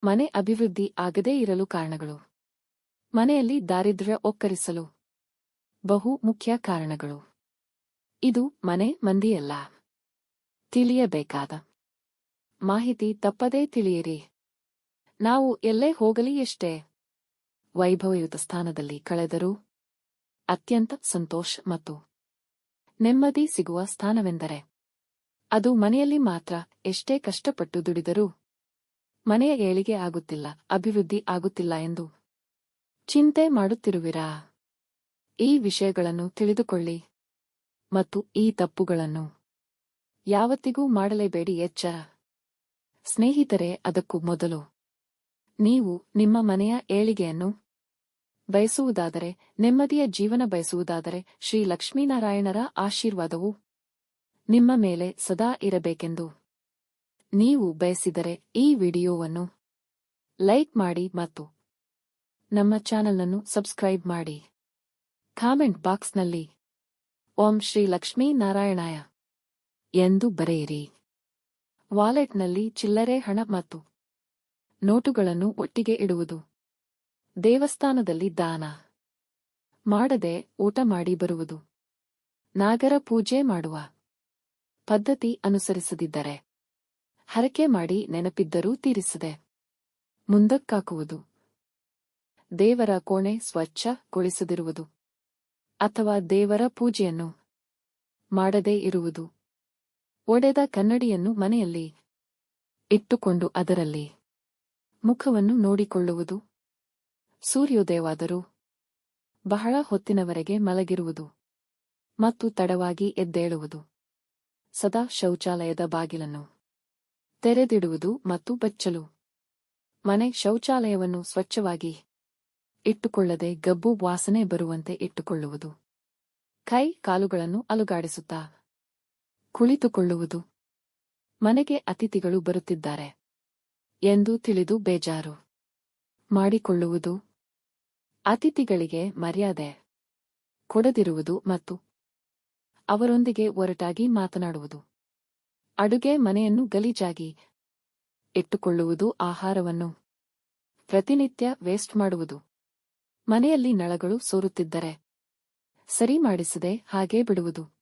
ಮನೆ ಅಭಿವೃದ್ಧಿ ಆಗದೇ ಇರಲು ಕಾರಣಗಳು. ಮನೆಯಲ್ಲಿ ದಾರಿದ್ರ್ಯ ಒಕ್ಕರಿಸಲು ಬಹು ಮುಖ್ಯ ಕಾರಣಗಳು. ಇದು ಮನೆ ಮಂದಿಯಲ್ಲ. ತಿಳಿಯಬೇಕಾದ ಮಾಹಿತಿ ತಪ್ಪದೇ ತಿಳಿಯಿರಿ. ನಾವು ಎಲ್ಲೇ ಹೋಗಲಿ, ಎಷ್ಟೇ ವೈಭವಯುತ ಸ್ಥಾನದಲ್ಲಿ ಕಳೆದರೂ ಅತ್ಯಂತ ಸಂತೋಷ ಮತ್ತು ನೆಮ್ಮದಿ ಸಿಗುವ ಸ್ಥಾನವೆಂದರೆ ಅದು ಮನೆಯಲ್ಲಿ ಮಾತ್ರ. ಎಷ್ಟೇ ಕಷ್ಟಪಟ್ಟು ದುಡಿದರೂ ಮನೆಯ ಏಳಿಗೆ ಆಗುತ್ತಿಲ್ಲ, ಅಭಿವೃದ್ಧಿ ಆಗುತ್ತಿಲ್ಲ ಎಂದು ಚಿಂತೆ ಮಾಡುತ್ತಿರುವಿರಾ? ಈ ವಿಷಯಗಳನ್ನು ತಿಳಿದುಕೊಳ್ಳಿ ಮತ್ತು ಈ ತಪ್ಪುಗಳನ್ನು ಯಾವತ್ತಿಗೂ ಮಾಡಲೇಬೇಡಿ. ಎಚ್ಚರ ಸ್ನೇಹಿತರೆ, ಅದಕ್ಕೂ ಮೊದಲು ನೀವು ನಿಮ್ಮ ಮನೆಯ ಏಳಿಗೆಯನ್ನು ಬಯಸುವುದಾದರೆ, ನೆಮ್ಮದಿಯ ಜೀವನ ಬಯಸುವುದಾದರೆ, ಶ್ರೀ ಲಕ್ಷ್ಮೀನಾರಾಯಣರ ಆಶೀರ್ವಾದವು ನಿಮ್ಮ ಮೇಲೆ ಸದಾ ಇರಬೇಕೆಂದು ನೀವು ಬಯಸಿದರೆ ಈ ವಿಡಿಯೋವನ್ನು ಲೈಕ್ ಮಾಡಿ ಮತ್ತು ನಮ್ಮ ಚಾನೆಲ್ನನ್ನು ಸಬ್ಸ್ಕ್ರೈಬ್ ಮಾಡಿ. ಕಾಮೆಂಟ್ ಬಾಕ್ಸ್ನಲ್ಲಿ ಓಂ ಶ್ರೀ ಲಕ್ಷ್ಮೀ ನಾರಾಯಣಾಯ ಎಂದು ಬರೆಯಿರಿ. ವಾಲೆಟ್ನಲ್ಲಿ ಚಿಲ್ಲರೆ ಹಣ ಮತ್ತು ನೋಟುಗಳನ್ನು ಒಟ್ಟಿಗೆ ಇಡುವುದು. ದೇವಸ್ಥಾನದಲ್ಲಿ ದಾನ ಮಾಡದೆ ಊಟ ಮಾಡಿ ಬರುವುದು. ನಾಗರ ಪೂಜೆ ಮಾಡುವ ಪದ್ಧತಿ ಅನುಸರಿಸದಿದ್ದರೆ ಹರಕೆ ಮಾಡಿ ನೆನಪಿದ್ದರೂ ತೀರಿಸದೆ ಮುಂದಕ್ಕಾಕುವುದು. ದೇವರ ಕೋಣೆ ಸ್ವಚ್ಛಗೊಳಿಸದಿರುವುದು ಅಥವಾ ದೇವರ ಪೂಜೆಯನ್ನು ಮಾಡದೇ ಇರುವುದು. ಒಡೆದ ಕನ್ನಡಿಯನ್ನು ಮನೆಯಲ್ಲಿ ಇಟ್ಟುಕೊಂಡು ಅದರಲ್ಲಿ ಮುಖವನ್ನು ನೋಡಿಕೊಳ್ಳುವುದು. ಸೂರ್ಯೋದಯವಾದರೂ ಬಹಳ ಹೊತ್ತಿನವರೆಗೆ ಮಲಗಿರುವುದು ಮತ್ತು ತಡವಾಗಿ ಎದ್ದೇಳುವುದು. ಸದಾ ಶೌಚಾಲಯದ ಬಾಗಿಲನ್ನು ತೆರೆದಿಡುವುದು ಮತ್ತು ಬಚ್ಚಲು ಮನೆ ಶೌಚಾಲಯವನ್ನು ಸ್ವಚ್ಛವಾಗಿ ಇಟ್ಟುಕೊಳ್ಳದೆ ಗಬ್ಬು ವಾಸನೆ ಬರುವಂತೆ ಇಟ್ಟುಕೊಳ್ಳುವುದು. ಕೈ ಕಾಲುಗಳನ್ನು ಅಲುಗಾಡಿಸುತ್ತಾ ಕುಳಿತುಕೊಳ್ಳುವುದು. ಮನೆಗೆ ಅತಿಥಿಗಳು ಬರುತ್ತಿದ್ದಾರೆ ಎಂದು ತಿಳಿದು ಬೇಜಾರು ಮಾಡಿಕೊಳ್ಳುವುದು. ಅತಿಥಿಗಳಿಗೆ ಮರ್ಯಾದೆ ಕೊಡದಿರುವುದು ಮತ್ತು ಅವರೊಂದಿಗೆ ಒರಟಾಗಿ ಮಾತನಾಡುವುದು. ಅಡುಗೆ ಮನೆಯನ್ನು ಗಲೀಜಾಗಿ ಇಟ್ಟುಕೊಳ್ಳುವುದು. ಆಹಾರವನ್ನು ಪ್ರತಿನಿತ್ಯ ವೇಸ್ಟ್ ಮಾಡುವುದು. ಮನೆಯಲ್ಲಿ ನಳಗಳು ಸೋರುತ್ತಿದ್ದರೆ ಸರಿ ಮಾಡಿಸದೆ ಹಾಗೇ ಬಿಡುವುದು.